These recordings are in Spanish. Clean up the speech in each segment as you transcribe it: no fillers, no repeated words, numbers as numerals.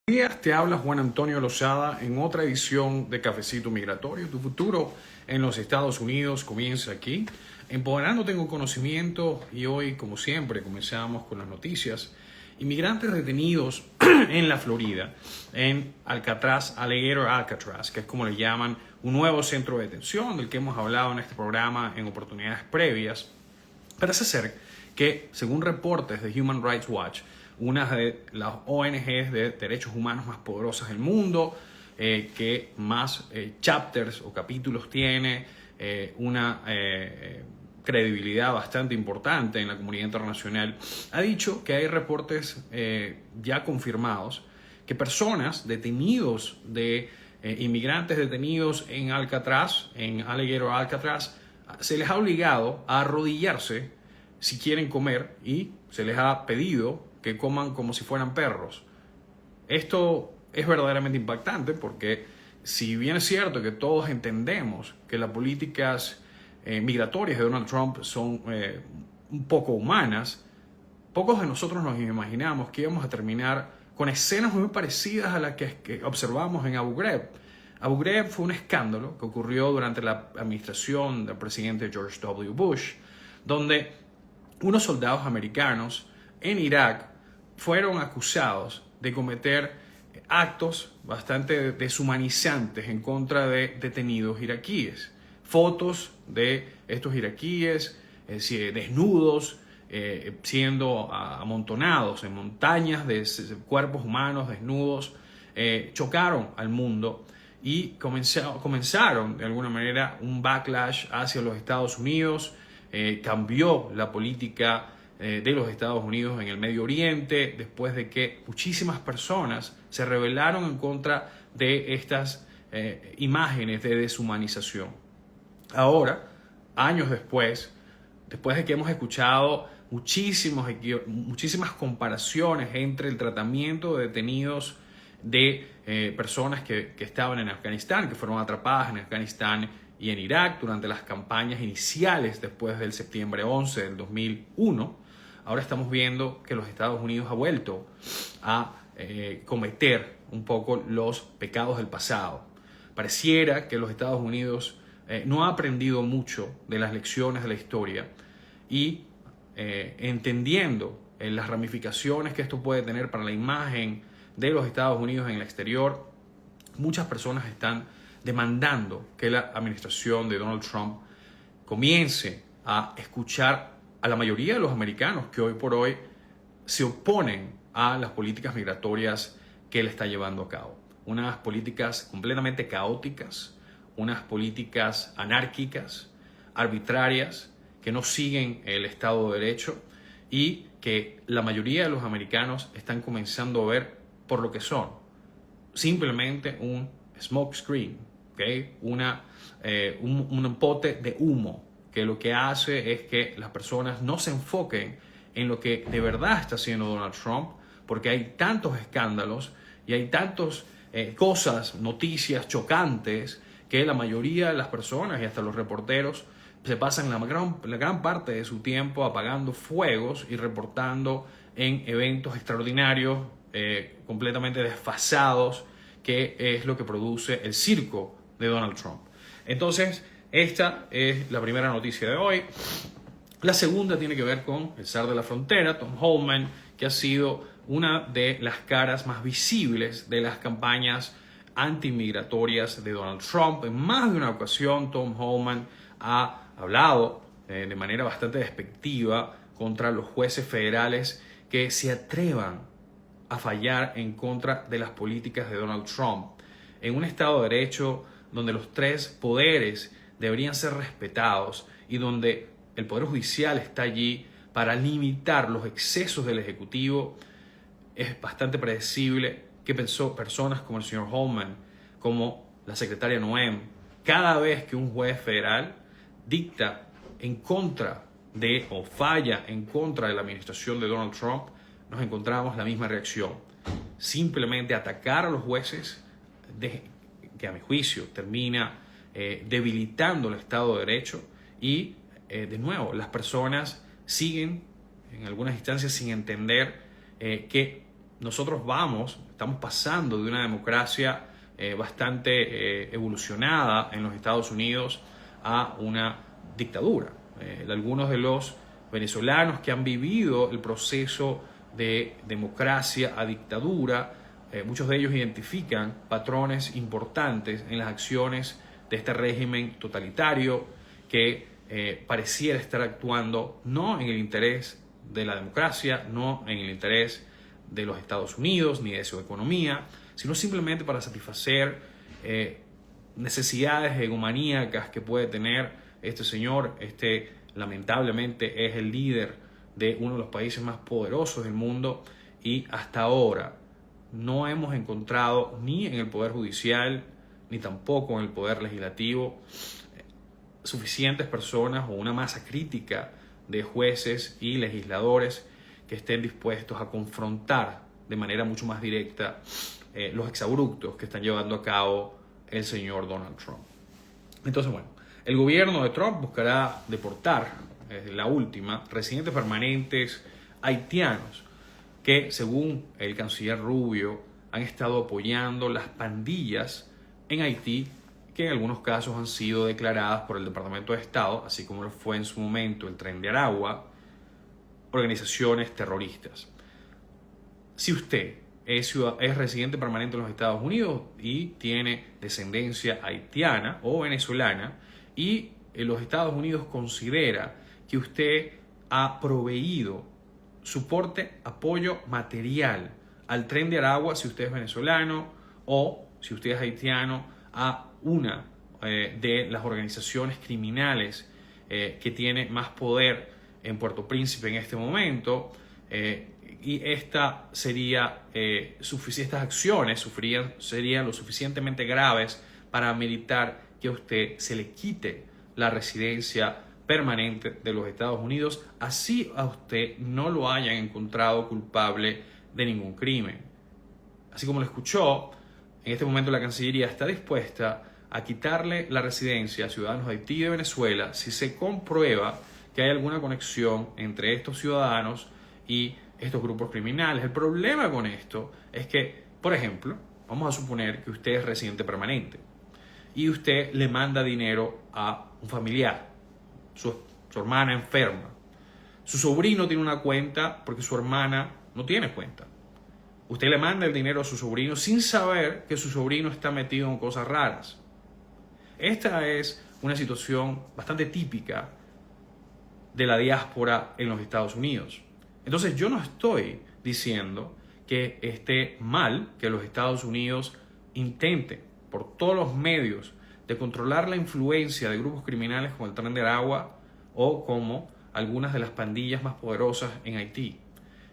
Buenos días, te habla Juan Antonio Lozada en otra edición de Cafecito Migratorio. Tu futuro en los Estados Unidos comienza aquí, empoderándote con conocimiento, y hoy, como siempre, comenzamos con las noticias. Inmigrantes detenidos en la Florida, en Alligator Alcatraz, que es como le llaman, un nuevo centro de detención del que hemos hablado en este programa en oportunidades previas. Parece ser que, según reportes de Human Rights Watch, una de las ONGs de derechos humanos más poderosas del mundo, que más chapters o capítulos tiene, una credibilidad bastante importante en la comunidad internacional, ha dicho que hay reportes ya confirmados que personas detenidos inmigrantes detenidos en Alcatraz, en Alligator Alcatraz, se les ha obligado a arrodillarse si quieren comer y se les ha pedido que coman como si fueran perros. Esto es verdaderamente impactante porque, si bien es cierto que todos entendemos que las políticas migratorias de Donald Trump son un poco humanas, pocos de nosotros nos imaginamos que íbamos a terminar con escenas muy parecidas a las que observamos en Abu Ghraib. Abu Ghraib fue un escándalo que ocurrió durante la administración del presidente George W. Bush, donde unos soldados americanos en Irak fueron acusados de cometer actos bastante deshumanizantes en contra de detenidos iraquíes. Fotos de estos iraquíes desnudos, siendo amontonados en montañas de cuerpos humanos desnudos, chocaron al mundo y comenzaron de alguna manera un backlash hacia los Estados Unidos. Cambió la política de los Estados Unidos en el Medio Oriente, después de que muchísimas personas se rebelaron en contra de estas imágenes de deshumanización. Ahora, años después de que hemos escuchado muchísimas comparaciones entre el tratamiento de detenidos de personas que estaban en Afganistán, que fueron atrapadas en Afganistán y en Irak durante las campañas iniciales después del septiembre 11 del 2001, ahora estamos viendo que los Estados Unidos ha vuelto a cometer un poco los pecados del pasado. Pareciera que los Estados Unidos no ha aprendido mucho de las lecciones de la historia y entendiendo las ramificaciones que esto puede tener para la imagen de los Estados Unidos en el exterior, muchas personas están demandando que la administración de Donald Trump comience a escuchar a la mayoría de los americanos que hoy por hoy se oponen a las políticas migratorias que él está llevando a cabo. Unas políticas completamente caóticas, unas políticas anárquicas, arbitrarias, que no siguen el Estado de Derecho y que la mayoría de los americanos están comenzando a ver por lo que son. Simplemente un smoke screen, ¿okay? Un pote de humo que lo que hace es que las personas no se enfoquen en lo que de verdad está haciendo Donald Trump, porque hay tantos escándalos y hay tantas cosas, noticias chocantes, que la mayoría de las personas y hasta los reporteros se pasan la gran parte de su tiempo apagando fuegos y reportando en eventos extraordinarios, completamente desfasados, que es lo que produce el circo de Donald Trump. Entonces, esta es la primera noticia de hoy. La segunda tiene que ver con el zar de la frontera, Tom Homan, que ha sido una de las caras más visibles de las campañas antimigratorias de Donald Trump. En más de una ocasión, Tom Homan ha hablado de manera bastante despectiva contra los jueces federales que se atrevan a fallar en contra de las políticas de Donald Trump. En un Estado de Derecho donde los tres poderes deberían ser respetados y donde el Poder Judicial está allí para limitar los excesos del Ejecutivo, es bastante predecible que personas como el señor Homan, como la secretaria Noem, cada vez que un juez federal dicta en contra de o falla en contra de la administración de Donald Trump, nos encontramos la misma reacción. Simplemente atacar a los jueces, que a mi juicio termina debilitando el Estado de Derecho y, de nuevo, las personas siguen en algunas instancias sin entender que nosotros estamos pasando de una democracia bastante evolucionada en los Estados Unidos a una dictadura. Algunos de los venezolanos que han vivido el proceso de democracia a dictadura, muchos de ellos identifican patrones importantes en las acciones de este régimen totalitario que pareciera estar actuando no en el interés de la democracia, no en el interés de los Estados Unidos ni de su economía, sino simplemente para satisfacer necesidades egomaníacas que puede tener este señor. Lamentablemente es el líder de uno de los países más poderosos del mundo y hasta ahora no hemos encontrado ni en el Poder Judicial ni tampoco en el Poder Legislativo suficientes personas o una masa crítica de jueces y legisladores que estén dispuestos a confrontar de manera mucho más directa los exabruptos que están llevando a cabo el señor Donald Trump. Entonces, bueno, el gobierno de Trump buscará deportar, la última, residentes permanentes haitianos que, según el canciller Rubio, han estado apoyando las pandillas en Haití, que en algunos casos han sido declaradas por el Departamento de Estado, así como lo fue en su momento el Tren de Aragua, organizaciones terroristas. Si usted es residente permanente en los Estados Unidos y tiene descendencia haitiana o venezolana y en los Estados Unidos considera que usted ha proveído soporte, apoyo material al Tren de Aragua, si usted es venezolano o si usted es haitiano, a una de las organizaciones criminales que tiene más poder en Puerto Príncipe en este momento, y estas acciones serían lo suficientemente graves para ameritar que a usted se le quite la residencia permanente de los Estados Unidos, así a usted no lo hayan encontrado culpable de ningún crimen. Así como lo escuchó, en este momento la Cancillería está dispuesta a quitarle la residencia a ciudadanos de Haití y de Venezuela si se comprueba que hay alguna conexión entre estos ciudadanos y estos grupos criminales. El problema con esto es que, por ejemplo, vamos a suponer que usted es residente permanente y usted le manda dinero a un familiar, su hermana enferma. Su sobrino tiene una cuenta porque su hermana no tiene cuenta. Usted le manda el dinero a su sobrino sin saber que su sobrino está metido en cosas raras. Esta es una situación bastante típica de la diáspora en los Estados Unidos. Entonces yo no estoy diciendo que esté mal que los Estados Unidos intenten por todos los medios de controlar la influencia de grupos criminales como el Tren de Aragua o como algunas de las pandillas más poderosas en Haití.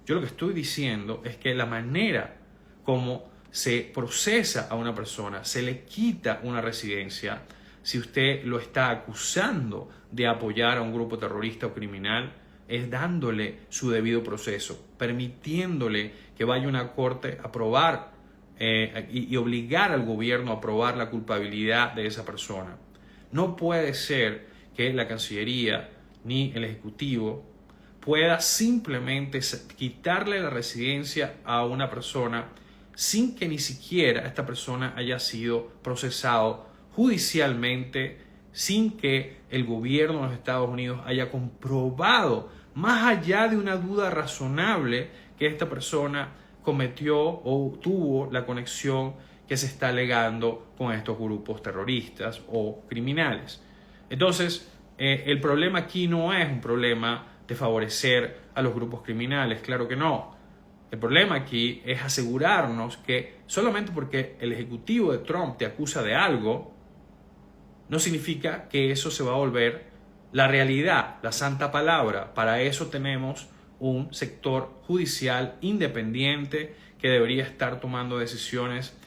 Yo lo que estoy diciendo es que la manera como se procesa a una persona, se le quita una residencia, si usted lo está acusando de apoyar a un grupo terrorista o criminal, es dándole su debido proceso, permitiéndole que vaya a una corte a probar y obligar al gobierno a probar la culpabilidad de esa persona. No puede ser que la Cancillería ni el Ejecutivo pueda simplemente quitarle la residencia a una persona sin que ni siquiera esta persona haya sido procesado judicialmente, sin que el gobierno de los Estados Unidos haya comprobado, más allá de una duda razonable, que esta persona cometió o tuvo la conexión que se está alegando con estos grupos terroristas o criminales. Entonces, el problema aquí no es un problema de favorecer a los grupos criminales, claro que no. El problema aquí es asegurarnos que solamente porque el ejecutivo de Trump te acusa de algo, no significa que eso se va a volver la realidad, la santa palabra. Para eso tenemos un sector judicial independiente que debería estar tomando decisiones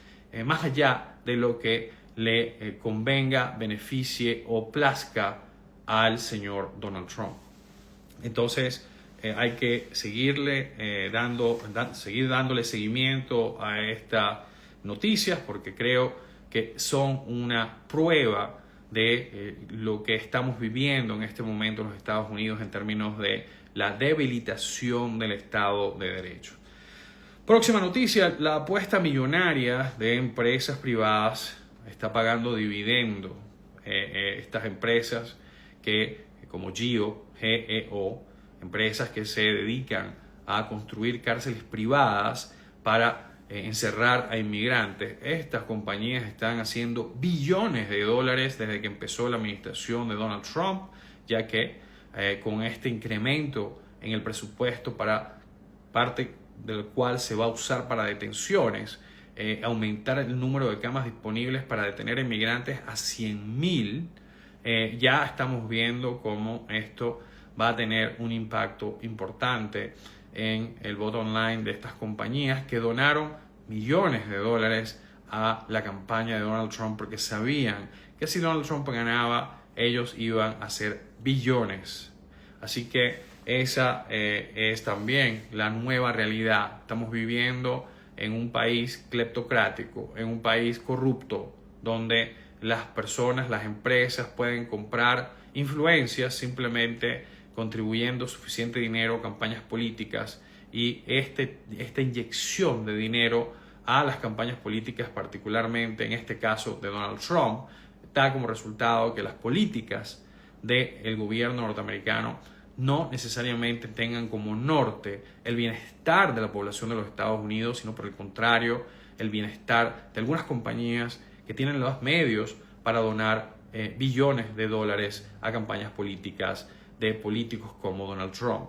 más allá de lo que le convenga, beneficie o plazca al señor Donald Trump. Entonces hay que seguir dándole seguimiento a estas noticias, porque creo que son una prueba de lo que estamos viviendo en este momento en los Estados Unidos en términos de la debilitación del Estado de Derecho. Próxima noticia, la apuesta millonaria de empresas privadas está pagando dividendo. Estas empresas como GEO, empresas que se dedican a construir cárceles privadas para encerrar a inmigrantes. Estas compañías están haciendo billones de dólares desde que empezó la administración de Donald Trump, ya que con este incremento en el presupuesto para parte del cual se va a usar para detenciones, aumentar el número de camas disponibles para detener inmigrantes a 100,000, ya estamos viendo cómo esto va a tener un impacto importante en el bottom line de estas compañías que donaron millones de dólares a la campaña de Donald Trump porque sabían que si Donald Trump ganaba, ellos iban a hacer billones. Así que esa es también la nueva realidad. Estamos viviendo en un país cleptocrático, en un país corrupto, donde las personas, las empresas pueden comprar influencias simplemente contribuyendo suficiente dinero a campañas políticas, y esta inyección de dinero a las campañas políticas, particularmente en este caso de Donald Trump, da como resultado que las políticas del gobierno norteamericano no necesariamente tengan como norte el bienestar de la población de los Estados Unidos, sino por el contrario, el bienestar de algunas compañías que tienen los medios para donar billones de dólares a campañas políticas de políticos como Donald Trump.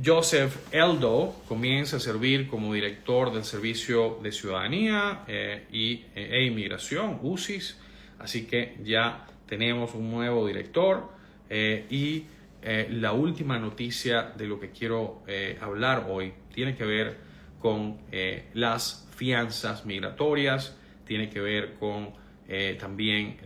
Joseph Eldo comienza a servir como director del Servicio de Ciudadanía e Inmigración, UCIS, así que ya tenemos un nuevo director. La última noticia de lo que quiero hablar hoy tiene que ver con las fianzas migratorias, tiene que ver con también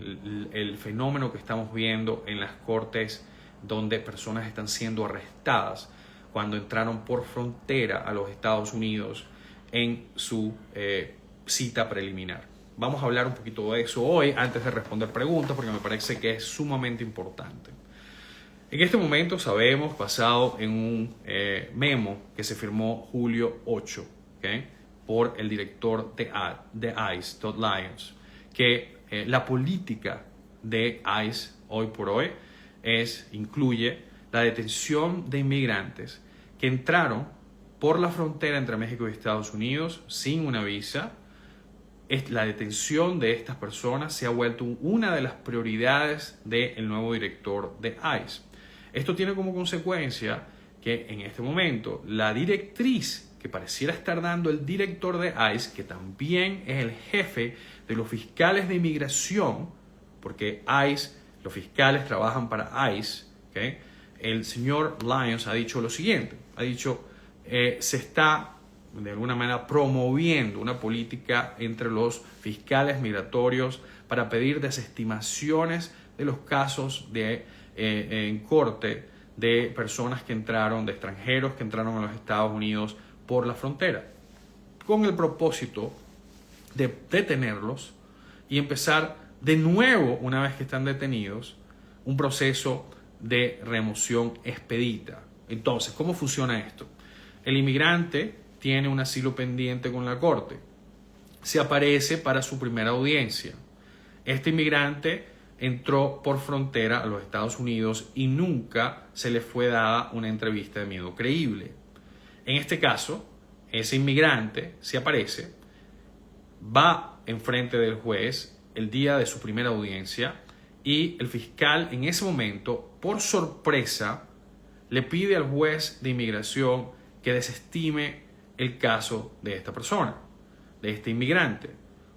el fenómeno que estamos viendo en las cortes, donde personas están siendo arrestadas cuando entraron por frontera a los Estados Unidos en su cita preliminar. Vamos a hablar un poquito de eso hoy antes de responder preguntas, porque me parece que es sumamente importante. En este momento sabemos, basado en un memo que se firmó julio 8, ¿okay?, por el director de ICE, Todd Lyons, que la política de ICE hoy por hoy incluye la detención de inmigrantes que entraron por la frontera entre México y Estados Unidos sin una visa. La detención de estas personas se ha vuelto una de las prioridades del nuevo director de ICE. Esto tiene como consecuencia que en este momento la directriz que pareciera estar dando el director de ICE, que también es el jefe de los fiscales de inmigración, porque ICE, los fiscales trabajan para ICE, ¿okay?, el señor Lyons ha dicho lo siguiente, ha dicho, se está de alguna manera promoviendo una política entre los fiscales migratorios para pedir desestimaciones de los casos en corte de personas que entraron, de extranjeros que entraron a los Estados Unidos por la frontera, con el propósito de detenerlos y empezar de nuevo, una vez que están detenidos, un proceso de remoción expedita. Entonces, ¿cómo funciona esto? El inmigrante tiene un asilo pendiente con la corte, se aparece para su primera audiencia. Este inmigrante entró por frontera a los Estados Unidos y nunca se le fue dada una entrevista de miedo creíble. En este caso, ese inmigrante se aparece, va enfrente del juez el día de su primera audiencia y el fiscal en ese momento, por sorpresa, le pide al juez de inmigración que desestime el caso de esta persona, de este inmigrante.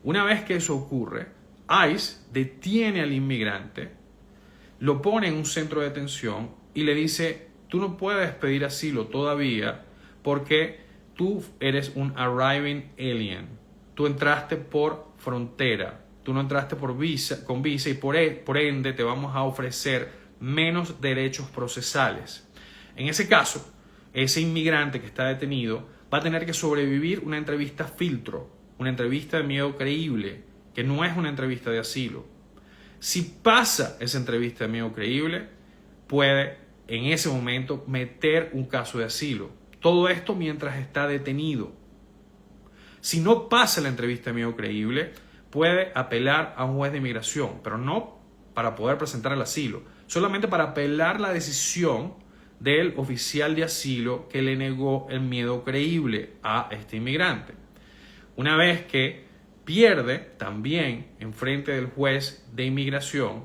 Una vez que eso ocurre, ICE detiene al inmigrante, lo pone en un centro de detención y le dice, tú no puedes pedir asilo todavía porque tú eres un arriving alien. Tú entraste por frontera, tú no entraste con visa y por ende te vamos a ofrecer menos derechos procesales. En ese caso, ese inmigrante que está detenido va a tener que sobrevivir una entrevista filtro, una entrevista de miedo creíble, que no es una entrevista de asilo. Si pasa esa entrevista de miedo creíble, puede en ese momento meter un caso de asilo. Todo esto mientras está detenido. Si no pasa la entrevista de miedo creíble, puede apelar a un juez de inmigración, pero no para poder presentar el asilo, solamente para apelar la decisión del oficial de asilo que le negó el miedo creíble a este inmigrante. Una vez que pierde también en frente del juez de inmigración,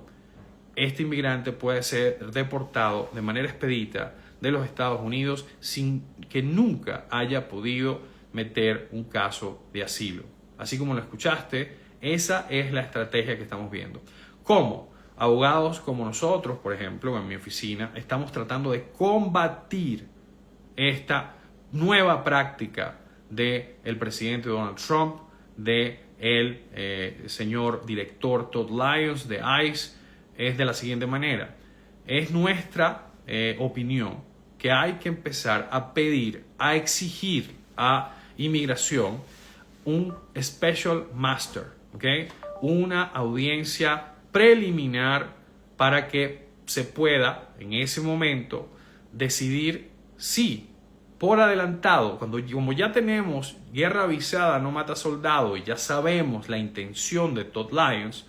este inmigrante puede ser deportado de manera expedita de los Estados Unidos sin que nunca haya podido meter un caso de asilo. Así como lo escuchaste, esa es la estrategia que estamos viendo. ¿Cómo? Abogados como nosotros, por ejemplo, en mi oficina, estamos tratando de combatir esta nueva práctica del presidente Donald Trump, del señor director Todd Lyons de ICE. Es de la siguiente manera. Es nuestra opinión que hay que empezar a pedir, a exigir a inmigración un special master, ¿okay? Una audiencia preliminar para que se pueda en ese momento decidir si por adelantado, como ya tenemos guerra avisada no mata soldado y ya sabemos la intención de Todd Lyons,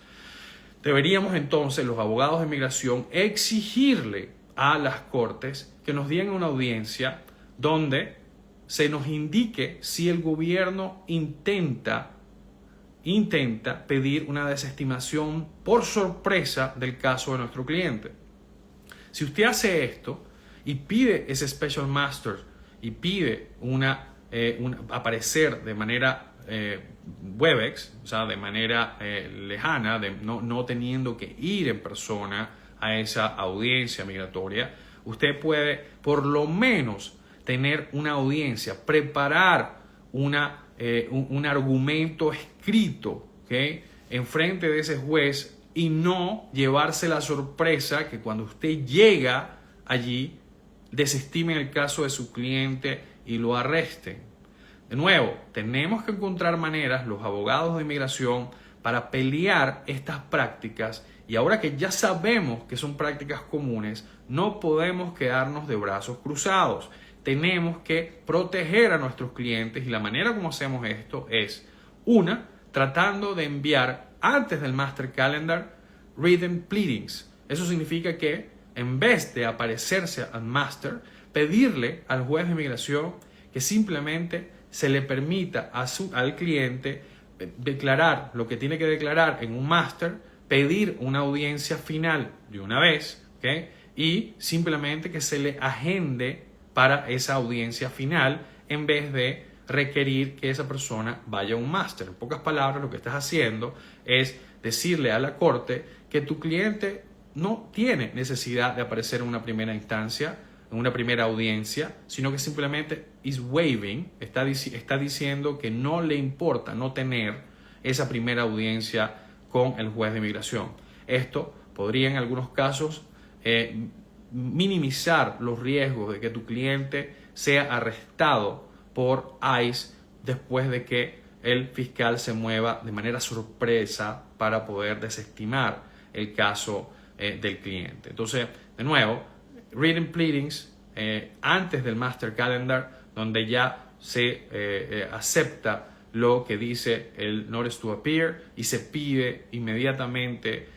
deberíamos entonces los abogados de inmigración exigirle a las cortes que nos den una audiencia donde se nos indique si el gobierno intenta pedir una desestimación por sorpresa del caso de nuestro cliente. Si usted hace esto y pide ese Special Master y pide aparecer de manera Webex, o sea, de manera lejana, no teniendo que ir en persona a esa audiencia migratoria, usted puede por lo menos tener una audiencia, preparar un argumento escrito, ¿okay?, en frente de ese juez y no llevarse la sorpresa que cuando usted llega allí desestimen el caso de su cliente y lo arresten. De nuevo, tenemos que encontrar maneras, los abogados de inmigración, para pelear estas prácticas, y ahora que ya sabemos que son prácticas comunes, no podemos quedarnos de brazos cruzados. Tenemos que proteger a nuestros clientes y la manera como hacemos esto es, tratando de enviar antes del Master Calendar written pleadings. Eso significa que en vez de aparecerse al Master, pedirle al juez de inmigración que simplemente se le permita al cliente declarar lo que tiene que declarar en un Master, pedir una audiencia final de una vez, ¿okay?, y simplemente que se le agende para esa audiencia final en vez de requerir que esa persona vaya a un máster. En pocas palabras, lo que estás haciendo es decirle a la corte que tu cliente no tiene necesidad de aparecer en una primera instancia, en una primera audiencia, sino que simplemente is waiving, está diciendo que no le importa no tener esa primera audiencia con el juez de inmigración. Esto podría en algunos casos minimizar los riesgos de que tu cliente sea arrestado por ICE después de que el fiscal se mueva de manera sorpresa para poder desestimar el caso del cliente. Entonces, de nuevo, written pleadings antes del Master Calendar, donde ya se acepta lo que dice el Notice to Appear y se pide inmediatamente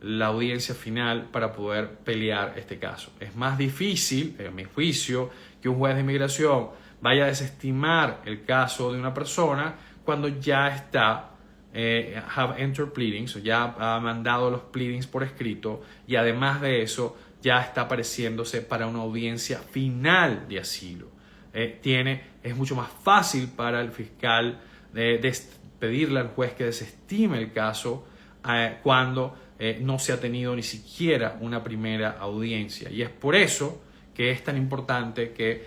la audiencia final para poder pelear este caso. Es más difícil, en mi juicio, que un juez de inmigración vaya a desestimar el caso de una persona cuando ya está have entered pleadings, o ya ha mandado los pleadings por escrito, y además de eso ya está apareciéndose para una audiencia final de asilo. Es mucho más fácil para el fiscal pedirle al juez que desestime el caso cuando no se ha tenido ni siquiera una primera audiencia. Y es por eso que es tan importante que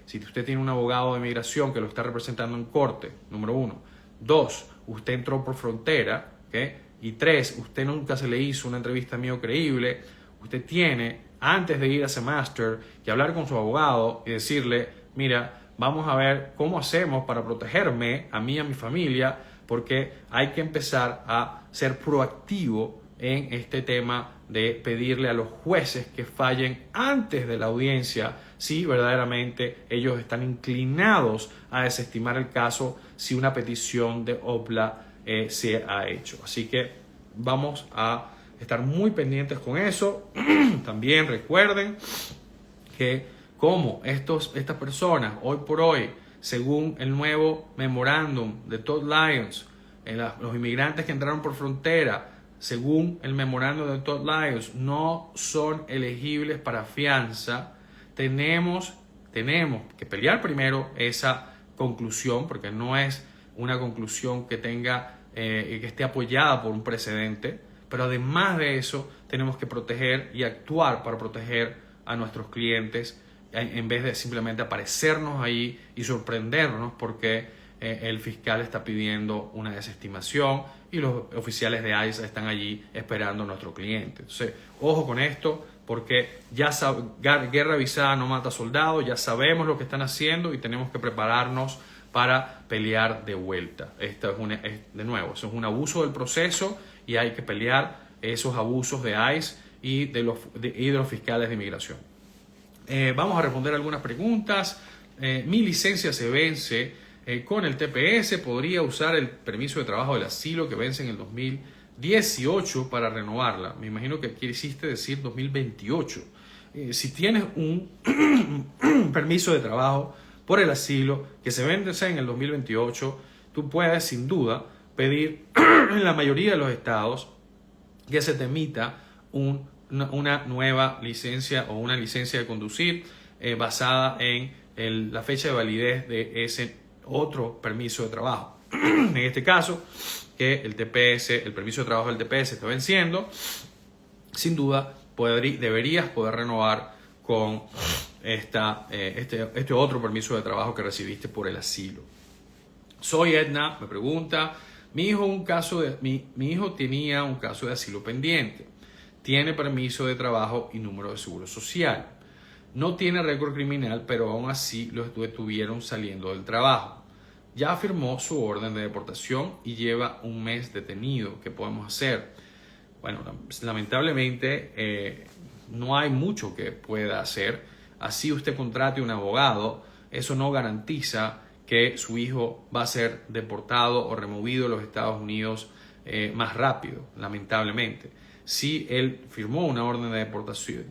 si usted tiene un abogado de migración que lo está representando en corte, número 1. 2, usted entró por frontera, ¿okay? Y 3, usted nunca se le hizo una entrevista miedo creíble, usted tiene, antes de ir a ese máster, que hablar con su abogado y decirle, mira, vamos a ver cómo hacemos para protegerme, a mí y a mi familia, porque hay que empezar a ser proactivo en este tema de pedirle a los jueces que fallen antes de la audiencia si verdaderamente ellos están inclinados a desestimar el caso si una petición de OPLA se ha hecho. Así que vamos a estar muy pendientes con eso. También recuerden que como estas personas hoy por hoy, según el nuevo memorándum de Todd Lyons, los inmigrantes que entraron por frontera, según el memorándum de Todd Lyons, no son elegibles para fianza, tenemos que pelear primero esa conclusión, porque no es una conclusión que que esté apoyada por un precedente, pero además de eso tenemos que proteger y actuar para proteger a nuestros clientes en vez de simplemente aparecernos ahí y sorprendernos porque el fiscal está pidiendo una desestimación y los oficiales de ICE están allí esperando a nuestro cliente. Entonces, ojo con esto, porque guerra avisada no mata soldados, ya sabemos lo que están haciendo y tenemos que prepararnos para pelear de vuelta. Esto de nuevo, eso es un abuso del proceso y hay que pelear esos abusos de ICE y de los fiscales de inmigración. Vamos a responder algunas preguntas. Mi licencia se vence con el TPS. ¿Podría usar el permiso de trabajo del asilo que vence en el 2018 para renovarla? Me imagino que quisiste decir 2028. Si tienes un permiso de trabajo por el asilo que se vence en el 2028, tú puedes sin duda pedir en la mayoría de los estados que se te emita una nueva licencia o una licencia de conducir basada en la fecha de validez de ese otro permiso de trabajo. En este caso, que el permiso de trabajo del TPS está venciendo, sin duda deberías poder renovar con este otro permiso de trabajo que recibiste por el asilo. Soy Edna, me pregunta, mi hijo tenía un caso de asilo pendiente. Tiene permiso de trabajo y número de seguro social. No tiene récord criminal, pero aún así lo detuvieron saliendo del trabajo. Ya firmó su orden de deportación y lleva un mes detenido. ¿Qué podemos hacer? Bueno, lamentablemente no hay mucho que pueda hacer. Así usted contrate un abogado, eso no garantiza que su hijo va a ser deportado o removido de los Estados Unidos más rápido, lamentablemente. Si él firmó una orden de deportación,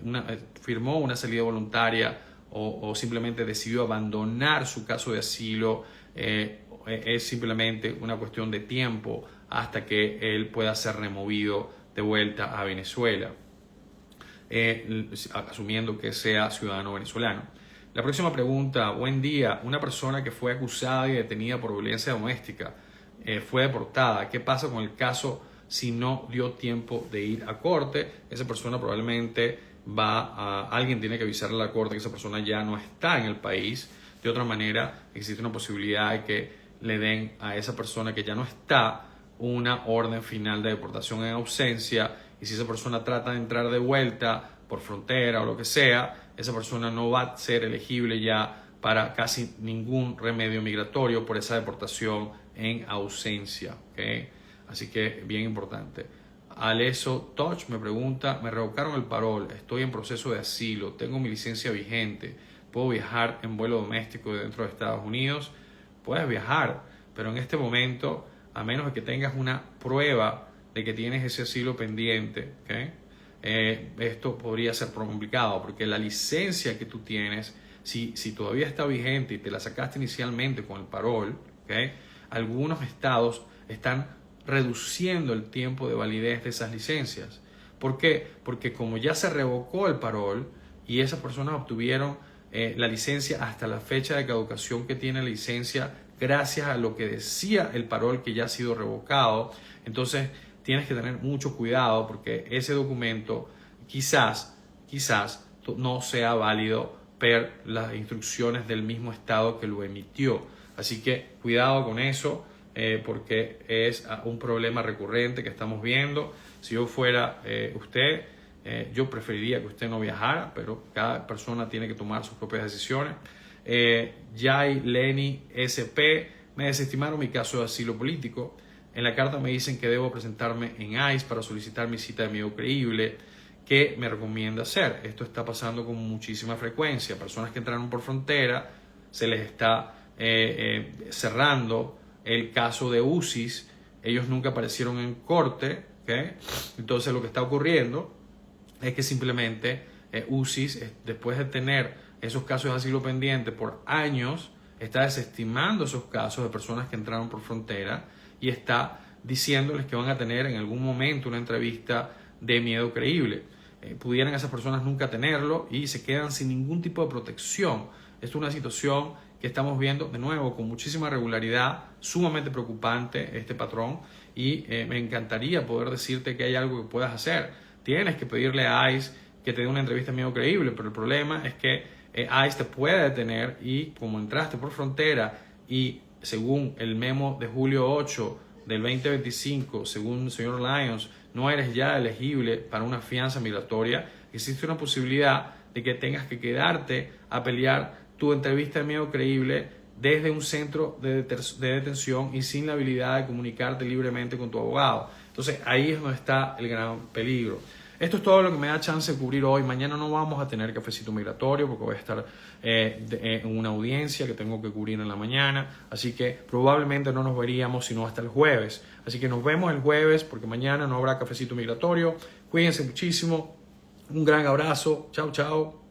firmó una salida voluntaria o simplemente decidió abandonar su caso de asilo, es simplemente una cuestión de tiempo hasta que él pueda ser removido de vuelta a Venezuela, asumiendo que sea ciudadano venezolano. La próxima pregunta, buen día, una persona que fue acusada y detenida por violencia doméstica fue deportada. ¿Qué pasa con el caso si no dio tiempo de ir a corte? Esa persona probablemente alguien tiene que avisarle a la corte que esa persona ya no está en el país. De otra manera, existe una posibilidad de que le den a esa persona que ya no está una orden final de deportación en ausencia, y si esa persona trata de entrar de vuelta por frontera o lo que sea, esa persona no va a ser elegible ya para casi ningún remedio migratorio por esa deportación en ausencia, ¿okay? Así que bien importante. Aleso Touch me pregunta, me revocaron el parol, estoy en proceso de asilo, tengo mi licencia vigente, ¿puedo viajar en vuelo doméstico dentro de Estados Unidos? Puedes viajar, pero en este momento, a menos de que tengas una prueba de que tienes ese asilo pendiente, ¿okay? Esto podría ser complicado, porque la licencia que tú tienes, si todavía está vigente y te la sacaste inicialmente con el parol, ¿okay? Algunos estados están reduciendo el tiempo de validez de esas licencias. ¿Por qué? Porque como ya se revocó el parol y esas personas obtuvieron la licencia hasta la fecha de caducación que tiene la licencia gracias a lo que decía el parol que ya ha sido revocado, entonces tienes que tener mucho cuidado porque ese documento quizás no sea válido per las instrucciones del mismo estado que lo emitió. Así que cuidado con eso, porque es un problema recurrente que estamos viendo. Si yo fuera usted, yo preferiría que usted no viajara, pero cada persona tiene que tomar sus propias decisiones. Jai Lenny SP, me desestimaron mi caso de asilo político. En la carta me dicen que debo presentarme en ICE para solicitar mi cita de miedo creíble. ¿Qué me recomienda hacer? Esto está pasando con muchísima frecuencia. Personas que entraron por frontera, se les está cerrando el caso de UCIS. Ellos nunca aparecieron en corte, ¿okay? Entonces lo que está ocurriendo es que simplemente UCIS, después de tener esos casos de asilo pendiente por años, está desestimando esos casos de personas que entraron por frontera y está diciéndoles que van a tener en algún momento una entrevista de miedo creíble. Pudieran esas personas nunca tenerlo y se quedan sin ningún tipo de protección. Esto es una situación que estamos viendo de nuevo con muchísima regularidad, sumamente preocupante este patrón, y me encantaría poder decirte que hay algo que puedas hacer. Tienes que pedirle a ICE que te dé una entrevista de miedo creíble, pero el problema es que ICE te puede detener y como entraste por frontera y según el memo de julio 8 del 2025, según el señor Lyons, no eres ya elegible para una fianza migratoria, existe una posibilidad de que tengas que quedarte a pelear tu entrevista de miedo creíble desde un centro de detención y sin la habilidad de comunicarte libremente con tu abogado. Entonces ahí es donde está el gran peligro. Esto es todo lo que me da chance de cubrir hoy. Mañana no vamos a tener cafecito migratorio porque voy a estar en una audiencia que tengo que cubrir en la mañana. Así que probablemente no nos veríamos sino hasta el jueves. Así que nos vemos el jueves porque mañana no habrá cafecito migratorio. Cuídense muchísimo. Un gran abrazo. Chao, chao.